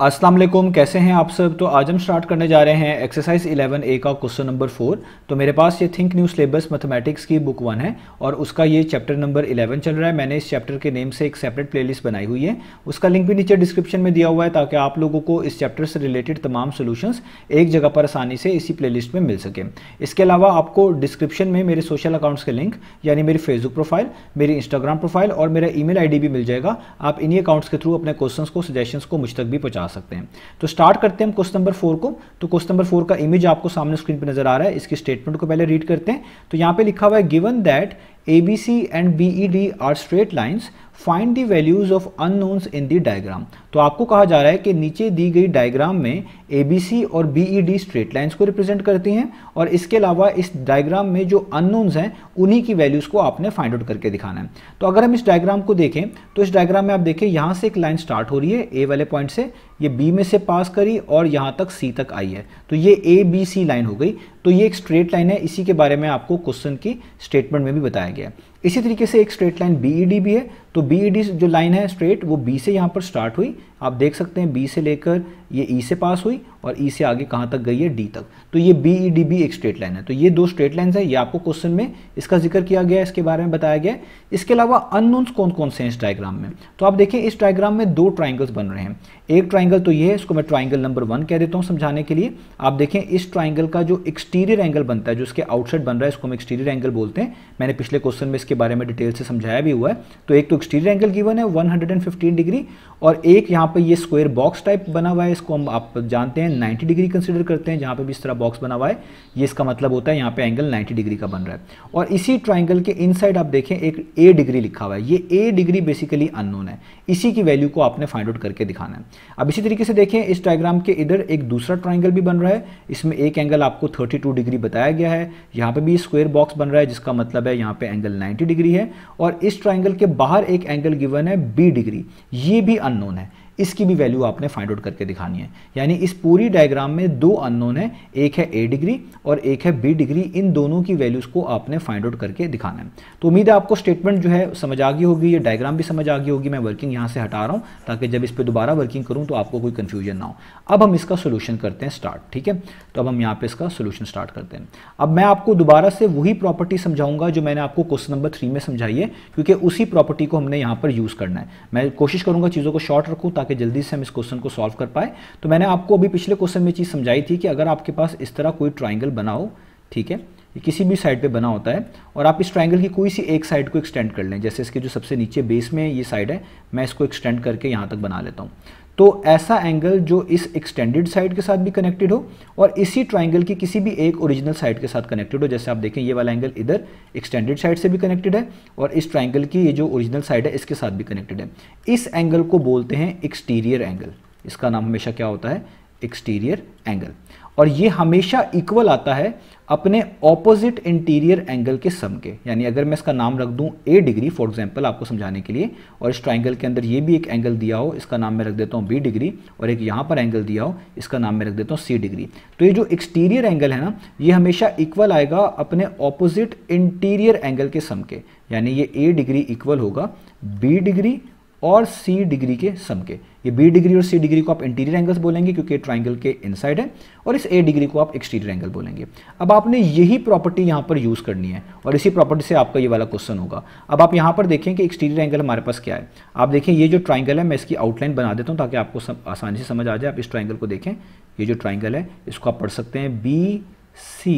अस्सलाम वालेकुम, कैसे हैं आप सब। तो आज हम स्टार्ट करने जा रहे हैं एक्सरसाइज 11A का क्वेश्चन नंबर 4। तो मेरे पास ये थिंक न्यू सिलेबस मैथमेटिक्स की बुक 1 है और उसका ये चैप्टर नंबर 11 चल रहा है। मैंने इस चैप्टर के नेम से एक सेपरेट प्लेलिस्ट बनाई हुई है, उसका लिंक भी नीचे डिस्क्रिप्शन में दिया हुआ है ताकि आप लोगों को इस चैप्टर से रिलेटेड तमाम सोल्यूशंस एक जगह पर आसानी से इसी प्लेलिस्ट में मिल सके। इसके अलावा आपको डिस्क्रिप्शन में मेरे सोशल अकाउंट्स के लिंक यानी मेरी फेसबुक प्रोफाइल, मेरी इंस्टाग्राम प्रोफाइल और मेरा ईमेल आईडी भी मिल जाएगा। आप इन्हीं अकाउंट्स के थ्रू अपने क्वेश्चंस को, सजेशंस को मुझ तक भी पहुंचा सकते हैं। तो स्टार्ट करते हैं हम क्वेश्चन नंबर 4 को। तो क्वेश्चन नंबर 4 का इमेज आपको सामने स्क्रीन पर नजर आ रहा है। इसकी स्टेटमेंट को पहले रीड करते हैं। तो यहाँ पे लिखा हुआ है given that ABC and BED are straight lines, find the values of unknowns in the diagram. तो आपको कहा जा रहा है कि नीचे दी गई डायग्राम में ABC और BED स्ट्रेट लाइन्स को रिप्रेजेंट करती हैं और इसके अलावा इस डायग्राम में जो अननोन्स हैं उन्हीं की वैल्यूज को आपने फाइंड आउट करके दिखाना है। तो अगर हम इस डायग्राम को देखें तो इस डायग्राम में आप देखें यहाँ से एक लाइन स्टार्ट हो रही है A वाले पॉइंट से, ये B में से पास करी और यहाँ तक C तक आई है। तो ये ABC लाइन हो गई। तो ये एक स्ट्रेट लाइन है, इसी के बारे में आपको क्वेश्चन की स्टेटमेंट में भी बताया गया है। इसी तरीके से एक स्ट्रेट लाइन BED भी है। तो BED जो लाइन है स्ट्रेट, वो B से यहाँ पर स्टार्ट हुई, आप देख सकते हैं B से लेकर ये E से पास हुई और E से आगे कहाँ तक गई है, D तक। तो ये BED भी एक स्ट्रेट लाइन है। तो ये दो स्ट्रेट लाइन्स है, ये आपको क्वेश्चन में इसका जिक्र किया गया है, इसके बारे में बताया गया है। इसके अलावा अननोन्स कौन कौन से हैं इस डायग्राम में। तो आप देखिए इस डायग्राम में दो ट्राइंगल्स बन रहे हैं। एक ट्राइंगल तो ये है, इसको मैं ट्राइंगल नंबर 1 कह देता हूँ समझाने के लिए। आप देखें इस ट्राइंगल का जो एक्सटीरियर एंगल बनता है, जो इसके आउटसाइड बन रहा है, इसको हम एक्सटीरियर एंगल बोलते हैं। मैंने पिछले क्वेश्चन में इसके बारे में डिटेल से समझाया भी हुआ है। तो एक तो एक्सटीरियर एंगल गिवन है 115 डिग्री और एक यहाँ पे ये स्क्वायर बॉक्स टाइप बना हुआ है, इसको हम आप जानते हैं 90 डिग्री कंसिडर करते हैं। जहाँ पे भी इस तरह बॉक्स बना हुआ है, ये इसका मतलब होता है यहाँ पे एंगल 90 डिग्री का बन रहा है। और इसी ट्राइंगल के इनसाइड आप देखें एक A डिग्री लिखा हुआ है। ये A डिग्री बेसिकली अननोन है, इसी की वैल्यू को आपने फाइंड आउट करके दिखाना है। अब इसी तरीके से देखें इस डायग्राम के इधर एक दूसरा ट्राइंगल भी बन रहा है, इसमें एक एंगल आपको 32 डिग्री बताया गया है। यहाँ पे भी स्क्वायर बॉक्स बन रहा है, जिसका मतलब है यहाँ पे एंगल 90 डिग्री है। और इस ट्राइंगल के बाहर एक एंगल गिवन है B डिग्री, ये भी अननोन है, इसकी भी वैल्यू आपने फाइंड आउट करके दिखानी है। यानी इस पूरी डायग्राम में दो अननोन है, एक है A डिग्री और एक है B डिग्री। इन दोनों की वैल्यूज को आपने फाइंड आउट करके दिखाना है। तो उम्मीद है आपको स्टेटमेंट जो है समझ आ गई होगी, ये डायग्राम भी समझ आ गई होगी। मैं वर्किंग यहाँ से हटा रहा हूँ ताकि जब इस पर दोबारा वर्किंग करूँ तो आपको कोई कन्फ्यूजन ना हो। अब हम इसका सोल्यूशन करते हैं स्टार्ट, ठीक है। तो अब हम यहाँ पे इसका सोल्यूशन स्टार्ट करते हैं। अब मैं आपको दोबारा से वही प्रॉपर्टी समझाऊंगा जो मैंने आपको क्वेश्चन नंबर 3 में समझाई है, क्योंकि उसी प्रॉपर्टी को हमने यहाँ पर यूज करना है। मैं कोशिश करूंगा चीज़ों को शॉर्ट रखूँ ताकि जल्दी से हम इस क्वेश्चन को सॉल्व कर पाए। तो मैंने आपको अभी पिछले क्वेश्चन में चीज समझाई थी कि अगर आपके पास इस तरह कोई ट्राइंगल बना हो, ठीक है, ये किसी भी साइड पे बना होता है और आप इस ट्राइंगल की कोई सी एक साइड को एक्सटेंड कर लें, जैसे इसके जो सबसे नीचे बेस में ये साइड है, मैं इसको एक्सटेंड करके यहाँ तक बना लेता हूँ। तो ऐसा एंगल जो इस एक्सटेंडेड साइड के साथ भी कनेक्टेड हो और इसी ट्राइंगल की किसी भी एक ओरिजिनल साइड के साथ कनेक्टेड हो। जैसे आप देखें ये वाला एंगल इधर एक्सटेंडेड साइड से भी कनेक्टेड है और इस ट्राइंगल की ये जो ओरिजिनल साइड है इसके साथ भी कनेक्टेड है। इस एंगल को बोलते हैं एक्सटीरियर एंगल। इसका नाम हमेशा क्या होता है, एक्सटीरियर एंगल। और ये हमेशा इक्वल आता है अपने ऑपोजिट इंटीरियर एंगल के सम के। यानी अगर मैं इसका नाम रख दूं A डिग्री फॉर एग्जांपल आपको समझाने के लिए, और इस ट्राइंगल के अंदर ये भी एक एंगल दिया हो, इसका नाम मैं रख देता हूं B डिग्री, और एक यहाँ पर एंगल दिया हो, इसका नाम मैं रख देता हूं C डिग्री। तो ये जो एक्सटीरियर एंगल है ना, ये हमेशा इक्वल आएगा अपने ऑपोजिट इंटीरियर एंगल के सम के। यानी ये A डिग्री इक्वल होगा B डिग्री और C डिग्री के सम के। ये B डिग्री और C डिग्री को आप इंटीरियर एंगल्स बोलेंगे क्योंकि ट्राइंगल के इनसाइड है, और इस A डिग्री को आप एक्सटीरियर एंगल बोलेंगे। अब आपने यही प्रॉपर्टी यहाँ पर यूज करनी है और इसी प्रॉपर्टी से आपका ये वाला क्वेश्चन होगा। अब आप यहाँ पर देखें कि एक्सटीरियर एंगल हमारे पास क्या है। आप देखें ये जो ट्राइंगल है, मैं इसकी आउटलाइन बना देता हूँ ताकि आपको आसानी से समझ आ जाए। आप इस ट्राइंगल को देखें, ये जो ट्राइंगल है इसको आप पढ़ सकते हैं BCE,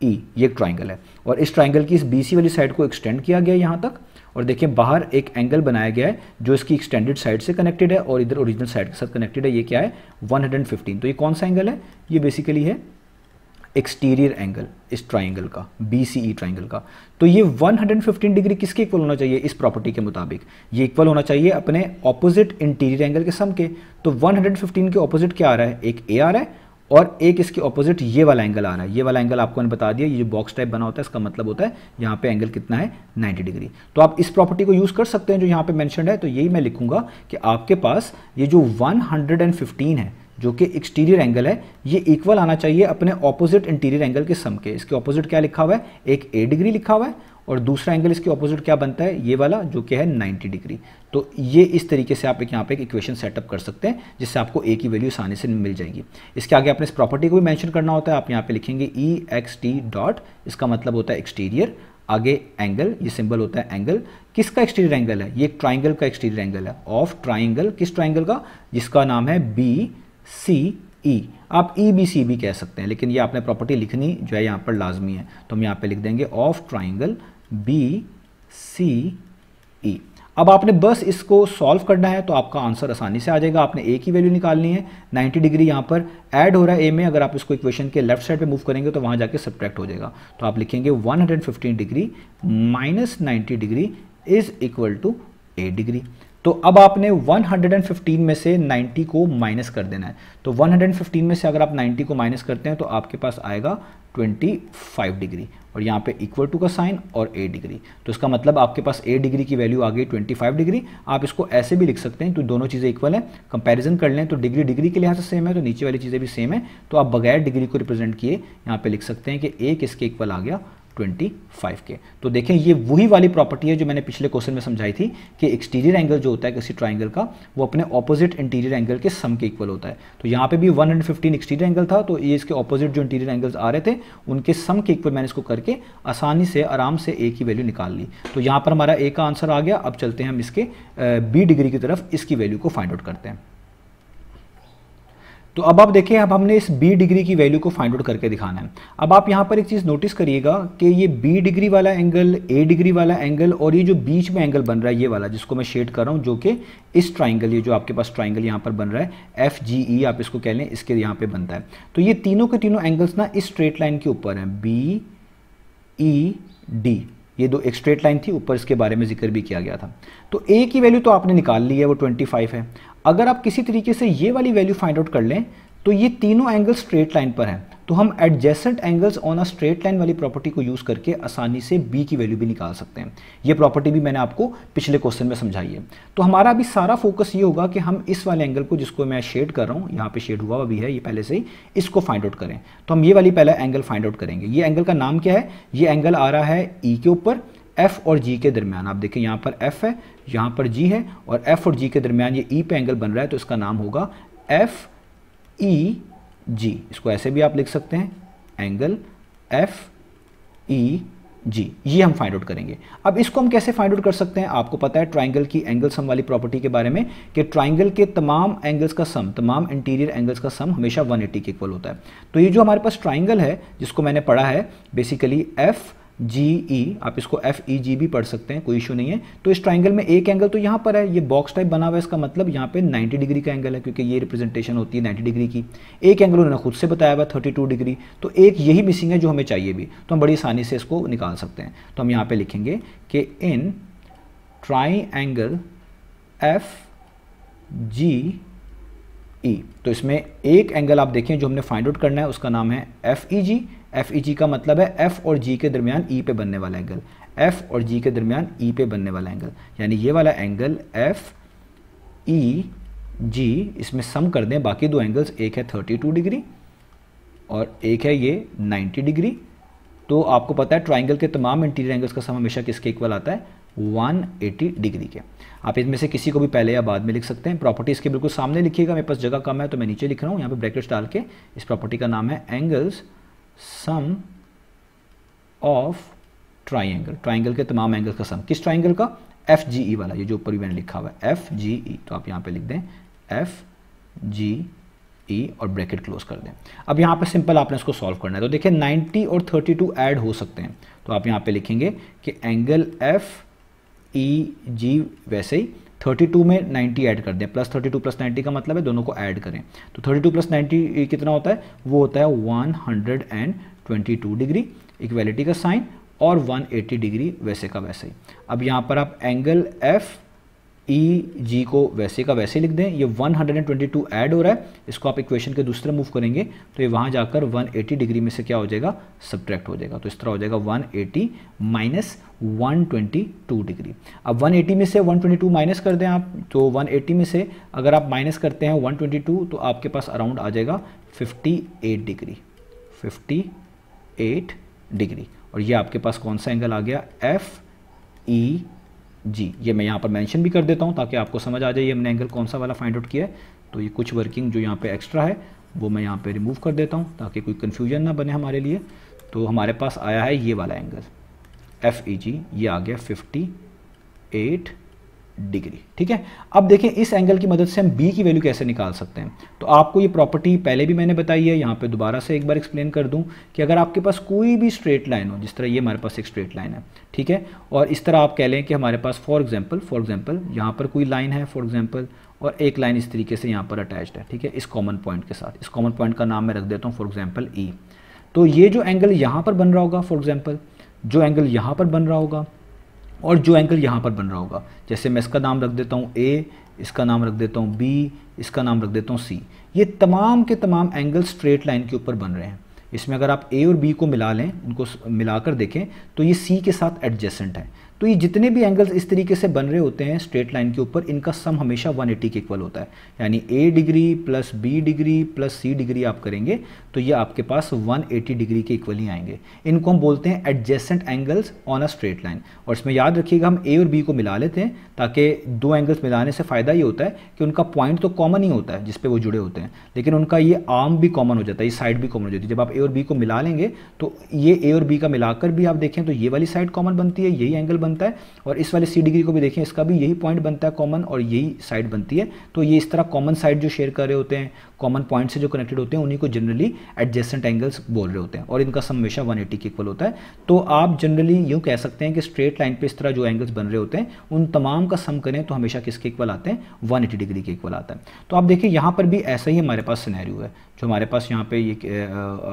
ये एक ट्राइंगल है और इस ट्राइंगल की इस BC वाली साइड को एक्सटेंड किया गया यहाँ तक, और देखिए बाहर एक एंगल बनाया गया है जो इसकी एक्सटेंडेड साइड से कनेक्टेड है और इधर ओरिजिनल साइड के साथ कनेक्टेड है। ये क्या है, 115। तो ये कौन सा एंगल है, ये बेसिकली है एक्सटीरियर एंगल इस ट्राइंगल का, BCE ट्राइंगल का। तो ये 115 डिग्री किसके इक्वल होना चाहिए इस प्रॉपर्टी के मुताबिक, ये इक्वल होना चाहिए अपने ऑपोजिट इंटीरियर एंगल के सम के। तो 115 के ऑपोजिट क्या आ रहा है, एक A आ रहा है और एक इसके ऑपोजिट ये वाला एंगल आ रहा है। ये वाला एंगल आपको मैंने बता दिया, ये जो बॉक्स टाइप बना होता है इसका मतलब होता है यहाँ पे एंगल कितना है, 90 डिग्री। तो आप इस प्रॉपर्टी को यूज कर सकते हैं जो यहाँ पे मेंशन्ड है। तो यही मैं लिखूंगा कि आपके पास ये जो 115 है जो कि एक्सटीरियर एंगल है, ये इक्वल आना चाहिए अपने ऑपोजिट इंटीरियर एंगल के सम के। इसके ऑपोजिट क्या लिखा हुआ है, एक A डिग्री लिखा हुआ है और दूसरा एंगल इसके ऑपोजिट क्या बनता है, ये वाला जो कि है 90 डिग्री। तो ये इस तरीके से आप एक यहाँ पे एक इक्वेशन सेटअप कर सकते हैं जिससे आपको ए की वैल्यू आसानी से मिल जाएगी। इसके आगे आपने इस प्रॉपर्टी को भी मेंशन करना होता है। आप यहाँ पे लिखेंगे ई एक्स टी डॉट, इसका मतलब होता है एक्सटीरियर, आगे एंगल, ये सिंबल होता है एंगल। किसका एक्सटीरियर एंगल है, ये ट्राइंगल का एक्सटीरियर एंगल है, ऑफ ट्राइंगल, किस ट्राइंगल का, जिसका नाम है बी सी ई। आप ई बी सी भी कह सकते हैं, लेकिन ये आपने प्रॉपर्टी लिखनी जो है यहाँ पर लाजमी है। तो हम यहाँ पे लिख देंगे ऑफ ट्राइंगल बी सी ई। अब आपने बस इसको सॉल्व करना है तो आपका आंसर आसानी से आ जाएगा। आपने ए की वैल्यू निकालनी है, 90 डिग्री यहाँ पर ऐड हो रहा है ए में, अगर आप इसको इक्वेशन के लेफ्ट साइड पे मूव करेंगे तो वहाँ जाके सब्ट्रैक्ट हो जाएगा। तो आप लिखेंगे 115 degree minus 90 degree is equal to 8 degree. तो अब आपने 115 में से 90 को माइनस कर देना है। तो 115 में से अगर आप 90 को माइनस करते हैं तो आपके पास आएगा 25 डिग्री, और यहाँ पे इक्वल टू का साइन और 8 डिग्री। तो इसका मतलब आपके पास 8 डिग्री की वैल्यू आ गई 25 डिग्री। आप इसको ऐसे भी लिख सकते हैं, तो दोनों चीज़ें इक्वल हैं। कंपैरिजन कर लें तो डिग्री डिग्री के लिहाज से सेम है, तो नीचे वाली चीज़ें भी सेम है। तो आप बगैर डिग्री को रिप्रेजेंट किए यहाँ पे लिख सकते हैं कि ए किसके इक्वल आ गया, 25 के। तो देखें ये वही वाली प्रॉपर्टी है जो मैंने पिछले क्वेश्चन में समझाई थी कि एक्सटीरियर एंगल जो होता है किसी ट्राइंगल का वो अपने ऑपोजिट इंटीरियर एंगल के सम के इक्वल होता है। तो यहाँ पे भी 115 एक्सटीरियर एंगल था, तो ये इसके ऑपोजिट जो इंटीरियर एंगल्स आ रहे थे उनके सम के इक्वल मैंने इसको करके आसानी से आराम से ए की वैल्यू निकाल ली। तो यहाँ पर हमारा ए का आंसर आ गया। अब चलते हैं हम इसके बी डिग्री की तरफ, इसकी वैल्यू को फाइंड आउट करते हैं। तो अब आप देखिए, अब हमने इस बी डिग्री की वैल्यू को फाइंड आउट करके दिखाना है। अब आप यहाँ पर एक चीज़ नोटिस करिएगा कि ये बी डिग्री वाला एंगल, ए डिग्री वाला एंगल और ये जो बीच में एंगल बन रहा है ये वाला जिसको मैं शेड कर रहा हूँ, जो कि इस ट्राइंगल, ये जो आपके पास ट्राइंगल यहाँ पर बन रहा है एफ जी ई आप इसको कह लें, इसके यहाँ पे बनता है। तो ये तीनों के तीनों एंगल्स ना इस स्ट्रेट लाइन के ऊपर हैं, बी ई डी, ये दो एक स्ट्रेट लाइन थी, ऊपर इसके बारे में जिक्र भी किया गया था। तो ए की वैल्यू तो आपने निकाल ली है, वो 25 है। अगर आप किसी तरीके से ये वाली वैल्यू फाइंड आउट कर लें तो ये तीनों एंगल स्ट्रेट लाइन पर हैं, तो हम adjacent angles on a straight line वाली प्रॉपर्टी को यूज़ करके आसानी से बी की वैल्यू भी निकाल सकते हैं। ये प्रॉपर्टी भी मैंने आपको पिछले क्वेश्चन में समझाई है। तो हमारा अभी सारा फोकस ये होगा कि हम इस वाले एंगल को, जिसको मैं शेड कर रहा हूँ, यहाँ पे शेड हुआ भी है ये पहले से ही, इसको फाइंड आउट करें। तो हम ये वाली पहला एंगल फाइंड आउट करेंगे। ये एंगल का नाम क्या है, ये एंगल आ रहा है ई के ऊपर, एफ और जी के दरमियान। आप देखें यहाँ पर एफ है, यहाँ पर जी है, और एफ और जी के दरमियान ये ई पे एंगल बन रहा है, तो इसका नाम होगा एफ ई जी। इसको ऐसे भी आप लिख सकते हैं, एंगल एफ ई जी, ये हम फाइंड आउट करेंगे। अब इसको हम कैसे फाइंड आउट कर सकते हैं, आपको पता है ट्राइंगल की एंगल सम वाली प्रॉपर्टी के बारे में कि ट्राइंगल के तमाम एंगल्स का सम, तमाम इंटीरियर एंगल्स का सम हमेशा 180 के इक्वल होता है। तो ये जो हमारे पास ट्राइंगल है जिसको मैंने पढ़ा है बेसिकली एफ जी ई, आप इसको एफ ई जी भी पढ़ सकते हैं, कोई इशू नहीं है। तो इस ट्राइंगल में एक एंगल तो यहाँ पर है, ये बॉक्स टाइप बना हुआ है, इसका मतलब यहाँ पे 90 डिग्री का एंगल है, क्योंकि ये रिप्रेजेंटेशन होती है 90 डिग्री की। एक एंगल उन्होंने खुद से बताया हुआ 32 डिग्री, तो एक यही मिसिंग है जो हमें चाहिए भी, तो हम बड़ी आसानी से इसको निकाल सकते हैं। तो हम यहाँ पे लिखेंगे कि इन ट्राइंगल एफ जी ई, तो इसमें एक एंगल आप देखें जो हमने फाइंड आउट करना है उसका नाम है एफ ई जी। एफ ई जी का मतलब है एफ और जी के दरमियान ई पे बनने वाला एंगल, एफ और जी के दरमियान ई पे बनने वाला एंगल, यानी ये वाला एंगल एफ ई जी, इसमें सम कर दें बाकी दो एंगल्स, एक है 32 डिग्री और एक है ये 90 डिग्री। तो आपको पता है ट्राइंगल के तमाम इंटीरियर एंगल्स का सम हमेशा किसके इक्वल आता है, 180 डिग्री के। आप इनमें से किसी को भी पहले या बाद में लिख सकते हैं। प्रॉपर्टी इसके बिल्कुल सामने लिखिएगा, मेरे पास जगह कम है तो मैं नीचे लिख रहा हूँ, यहाँ पे ब्रैकेट्स डाल के। इस प्रॉपर्टी का नाम है angles sum of triangle, triangle के तमाम एंगल्स का सम। किस ट्राइंगल का, एफ जी ई वाला, ये जो ऊपर भी मैंने लिखा हुआ है एफ जी ई। तो आप यहाँ पे लिख दें एफ जी ई और ब्रैकेट क्लोज कर दें। अब यहाँ पे सिंपल आपने इसको सॉल्व करना है। तो देखिए 90 और 32 ऐड हो सकते हैं, तो आप यहाँ पे लिखेंगे कि एंगल एफ ई जी, वैसे ही 32 में 90 ऐड कर दें, प्लस 32 प्लस 90 का मतलब है दोनों को ऐड करें। तो 32 प्लस 90 कितना होता है, वो होता है 122 डिग्री, इक्वलिटी का साइन, और 180 डिग्री वैसे का वैसे ही। अब यहाँ पर आप एंगल एफ ई जी को वैसे का वैसे लिख दें। ये 122 ऐड हो रहा है, इसको आप इक्वेशन के दूसरे मूव करेंगे तो ये वहाँ जाकर 180 डिग्री में से क्या हो जाएगा, सब्ट्रैक्ट हो जाएगा। तो इस तरह हो जाएगा 180 माइनस 122 डिग्री। अब 180 में से 122 माइनस कर दें आप, तो 180 में से अगर आप माइनस करते हैं 122 तो आपके पास अराउंड आ जाएगा 58 डिग्री, 58 डिग्री। और ये आपके पास कौन सा एंगल आ गया, FEG। ये मैं यहाँ पर मेंशन भी कर देता हूँ ताकि आपको समझ आ जाए ये हमने एंगल कौन सा वाला फाइंड आउट किया है। तो ये कुछ वर्किंग जो यहाँ पे एक्स्ट्रा है वो मैं यहाँ पे रिमूव कर देता हूँ ताकि कोई कन्फ्यूजन ना बने हमारे लिए। तो हमारे पास आया है ये वाला एंगल FEG, ये आ गया 58 डिग्री। ठीक है, अब देखें इस एंगल की मदद से हम B की वैल्यू कैसे निकाल सकते हैं। तो आपको ये प्रॉपर्टी पहले भी मैंने बताई है, यहाँ पे दोबारा से एक बार एक्सप्लेन कर दूं कि अगर आपके पास कोई भी स्ट्रेट लाइन हो, जिस तरह ये हमारे पास एक स्ट्रेट लाइन है, ठीक है, और इस तरह आप कह लें कि हमारे पास फॉर एग्जाम्पल यहाँ पर कोई लाइन है फॉर एग्जाम्पल, और एक लाइन इस तरीके से यहाँ पर अटैच्ड है, ठीक है, इस कॉमन पॉइंट के साथ। इस कॉमन पॉइंट का नाम मैं रख देता हूँ फॉर एग्जाम्पल E। तो ये जो एंगल यहाँ पर बन रहा होगा फॉर एग्जाम्पल, जो एंगल यहाँ पर बन रहा होगा और जो एंगल यहाँ पर बन रहा होगा, जैसे मैं इसका नाम रख देता हूँ A, इसका नाम रख देता हूँ B, इसका नाम रख देता हूँ C। ये तमाम के तमाम एंगल स्ट्रेट लाइन के ऊपर बन रहे हैं। इसमें अगर आप A और B को मिला लें, इनको मिलाकर देखें तो ये C के साथ एडजेसेंट है। तो ये जितने भी एंगल्स इस तरीके से बन रहे होते हैं स्ट्रेट लाइन के ऊपर, इनका सम हमेशा 180 के इक्वल होता है। यानी A degree plus B degree plus C degree आप करेंगे तो ये आपके पास 180 डिग्री के इक्वल ही आएंगे। इनको हम बोलते हैं adjacent angles on a straight line. और इसमें याद रखिएगा हम A और B को मिला लेते हैं ताकि दो एंगल्स मिलाने से फ़ायदा ये होता है कि उनका पॉइंट तो कॉमन ही होता है जिस पे वो जुड़े होते हैं, लेकिन उनका ये आर्म भी कॉमन हो जाता है, ये साइड भी कॉमन हो जाती है। जब आप A और B को मिला लेंगे तो ये A और B का मिलाकर भी आप देखें तो ये वाली साइड कॉमन बनती है, यही एंगल बनता है, और इस वाले C डिग्री को भी देखें, इसका भी यही पॉइंट बनता है कॉमन और यही साइड बनती है। तो ये इस तरह कॉमन साइड जो शेयर कर रहे होते हैं, कॉमन पॉइंट से जो कनेक्टेड होते हैं, उन्हीं को जनरली एडजेसेंट एंगल्स बोल रहे होते हैं, और इनका सम हमेशा 180 के इक्वल होता है। तो आप जनरली यूँ कह सकते हैं कि स्ट्रेट लाइन पे इस तरह जो एंगल्स बन रहे होते हैं उन तमाम का सम करें तो हमेशा किसके इक्वल आते हैं, 180 डिग्री के इक्वल आता है। तो आप देखिए यहाँ पर भी ऐसा ही हमारे पास सिनेरियो है, जो हमारे पास यहाँ पे ये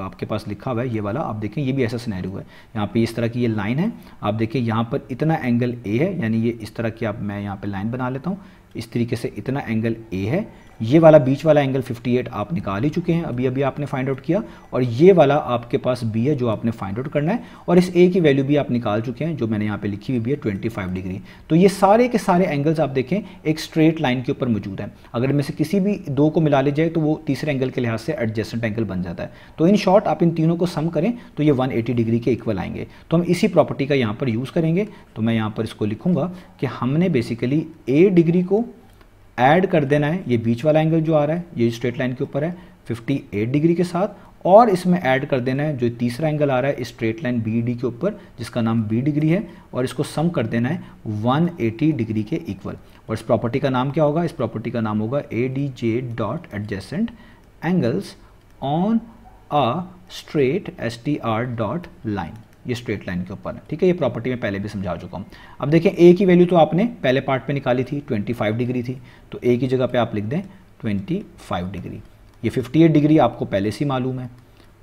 आपके पास लिखा हुआ है ये वाला, आप देखें ये भी ऐसा सिनेरियो है। यहाँ पे इस तरह की ये लाइन है, आप देखिए यहाँ पर इतना एंगल A है, यानी ये इस तरह की आप मैं यहाँ पे लाइन बना लेता हूँ, इस तरीके से इतना एंगल A है। ये वाला बीच वाला एंगल 58 आप निकाल ही चुके हैं, अभी अभी आपने फाइंड आउट किया, और ये वाला आपके पास B है जो आपने फाइंड आउट करना है, और इस A की वैल्यू भी आप निकाल चुके हैं जो मैंने यहाँ पे लिखी हुई भी है 25 डिग्री। तो ये सारे के सारे एंगल्स आप देखें एक स्ट्रेट लाइन के ऊपर मौजूद हैं। अगर इनमें से किसी भी दो को मिला ली जाए तो वो तीसरे एंगल के लिहाज से एडजेसेंट एंगल बन जाता है। तो इन शॉर्ट आप इन तीनों को सम करें तो ये 180 डिग्री के इक्वल आएंगे। तो हम इसी प्रॉपर्टी का यहाँ पर यूज़ करेंगे। तो मैं यहाँ पर इसको लिखूँगा कि हमने बेसिकली A डिग्री को ऐड कर देना है, ये बीच वाला एंगल जो आ रहा है ये स्ट्रेट लाइन के ऊपर है 58 डिग्री के साथ, और इसमें ऐड कर देना है जो तीसरा एंगल आ रहा है इस स्ट्रेट लाइन BD के ऊपर जिसका नाम B डिग्री है, और इसको सम कर देना है 180 डिग्री के इक्वल। और इस प्रॉपर्टी का नाम क्या होगा, इस प्रॉपर्टी का नाम होगा ADJ dot adjacent angles on a straight STR dot line. ये स्ट्रेट लाइन के ऊपर है, ठीक है। ये प्रॉपर्टी मैं पहले भी समझा चुका हूँ। अब देखें A की वैल्यू तो आपने पहले पार्ट पे निकाली थी, 25 डिग्री थी, तो A की जगह पे आप लिख दें 25 डिग्री। ये 58 डिग्री आपको पहले से मालूम है,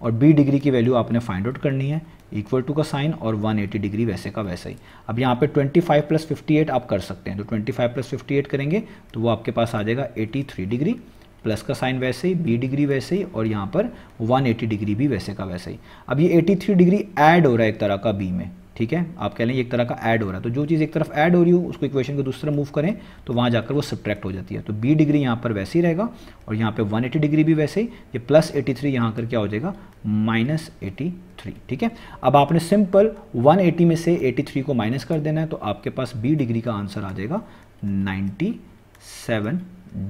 और B डिग्री की वैल्यू आपने फाइंड आउट करनी है, इक्वल टू का साइन और 180 डिग्री वैसे का वैसा ही। अब यहाँ पे 25 प्लस 58 आप कर सकते हैं, तो 25 प्लस 58 करेंगे तो वो आपके पास आ जाएगा 83 डिग्री, प्लस का साइन वैसे ही, B डिग्री वैसे ही, और यहाँ पर 180 डिग्री भी वैसे का वैसे ही। अब ये 83 डिग्री ऐड हो रहा है एक तरह का B में, ठीक है, आप कह लें एक तरह का ऐड हो रहा है। तो जो चीज़ एक तरफ ऐड हो रही हो उसको इक्वेशन को दूसरा मूव करें तो वहाँ जाकर वो सब्ट्रैक्ट हो जाती है। तो B डिग्री यहाँ पर वैसे ही रहेगा, और यहाँ पे 180 डिग्री भी वैसे ही, ये प्लस 83 यहाँ कर क्या हो जाएगा माइनस 83, ठीक है। अब आपने सिंपल 180 में से 83 को माइनस कर देना है, तो आपके पास B डिग्री का आंसर आ जाएगा 97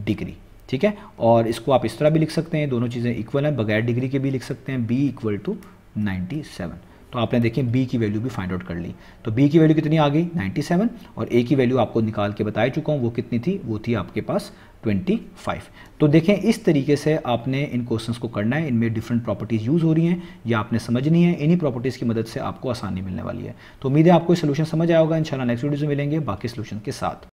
डिग्री, ठीक है। और इसको आप इस तरह भी लिख सकते हैं, दोनों चीज़ें इक्वल हैं, बगैर डिग्री के भी लिख सकते हैं, B इक्वल टू 97। तो आपने देखें B की वैल्यू भी फाइंड आउट कर ली। तो B की वैल्यू कितनी आ गई 97, और A की वैल्यू आपको निकाल के बता चुका हूँ वो कितनी थी, वो थी आपके पास 25। तो देखें इस तरीके से आपने इन क्वेश्चंस को करना है, इनमें डिफरेंट प्रॉपर्टीज़ यूज़ हो रही हैं, ये आपने समझनी है, इन्हीं प्रॉपर्टीज़ की मदद से आपको आसानी मिलने वाली है। तो उम्मीद है आपको सोल्यूशन समझ आया होगा। इंशाल्लाह नेक्स्ट वीडियो में मिलेंगे बाकी सोल्यूशन के साथ।